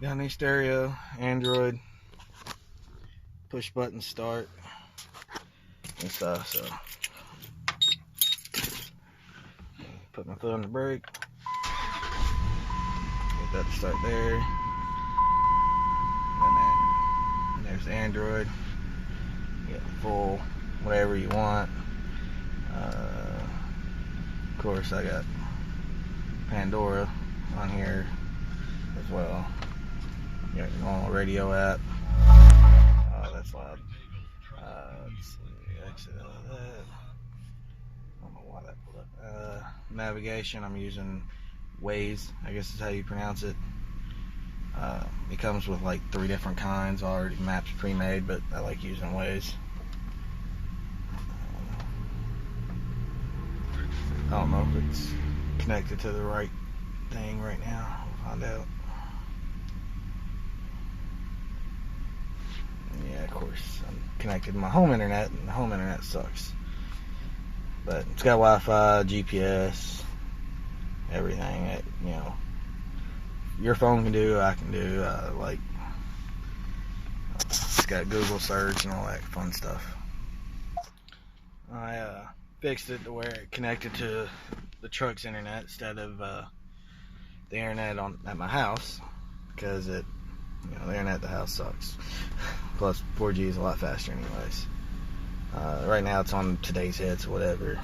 Got any stereo, Android, push button start and stuff. So put my foot on the brake. Get that to start there. And there's Android. You get the full whatever you want. Of course, I got Pandora on here as well. You got your normal radio app. Oh, that's loud. Let's see, exit out of that. I don't know why that pulled up. Navigation, I'm using Waze, I guess is how you pronounce it. It comes with like 3 different kinds, already maps pre-made, but I like using Waze. I don't know if it's connected to the right thing right now. We'll find out. Yeah, of course, I'm connected to my home internet, and the home internet sucks. But it's got Wi-Fi, GPS, everything that, you know, your phone can do, I can do. It's got Google search and all that fun stuff. I fixed it to where it connected to the truck's internet instead of the internet at my house, because the internet at the house sucks. Plus 4G is a lot faster anyways. Right now it's on today's hits or whatever.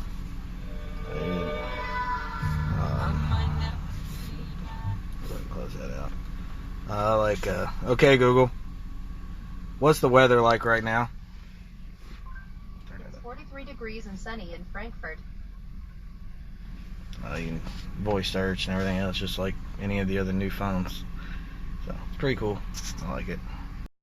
Close that out. Okay Google, what's the weather like right now? 43 degrees and sunny in Frankfurt. You can voice search and everything else just like any of the other new phones. So it's pretty cool. I like it.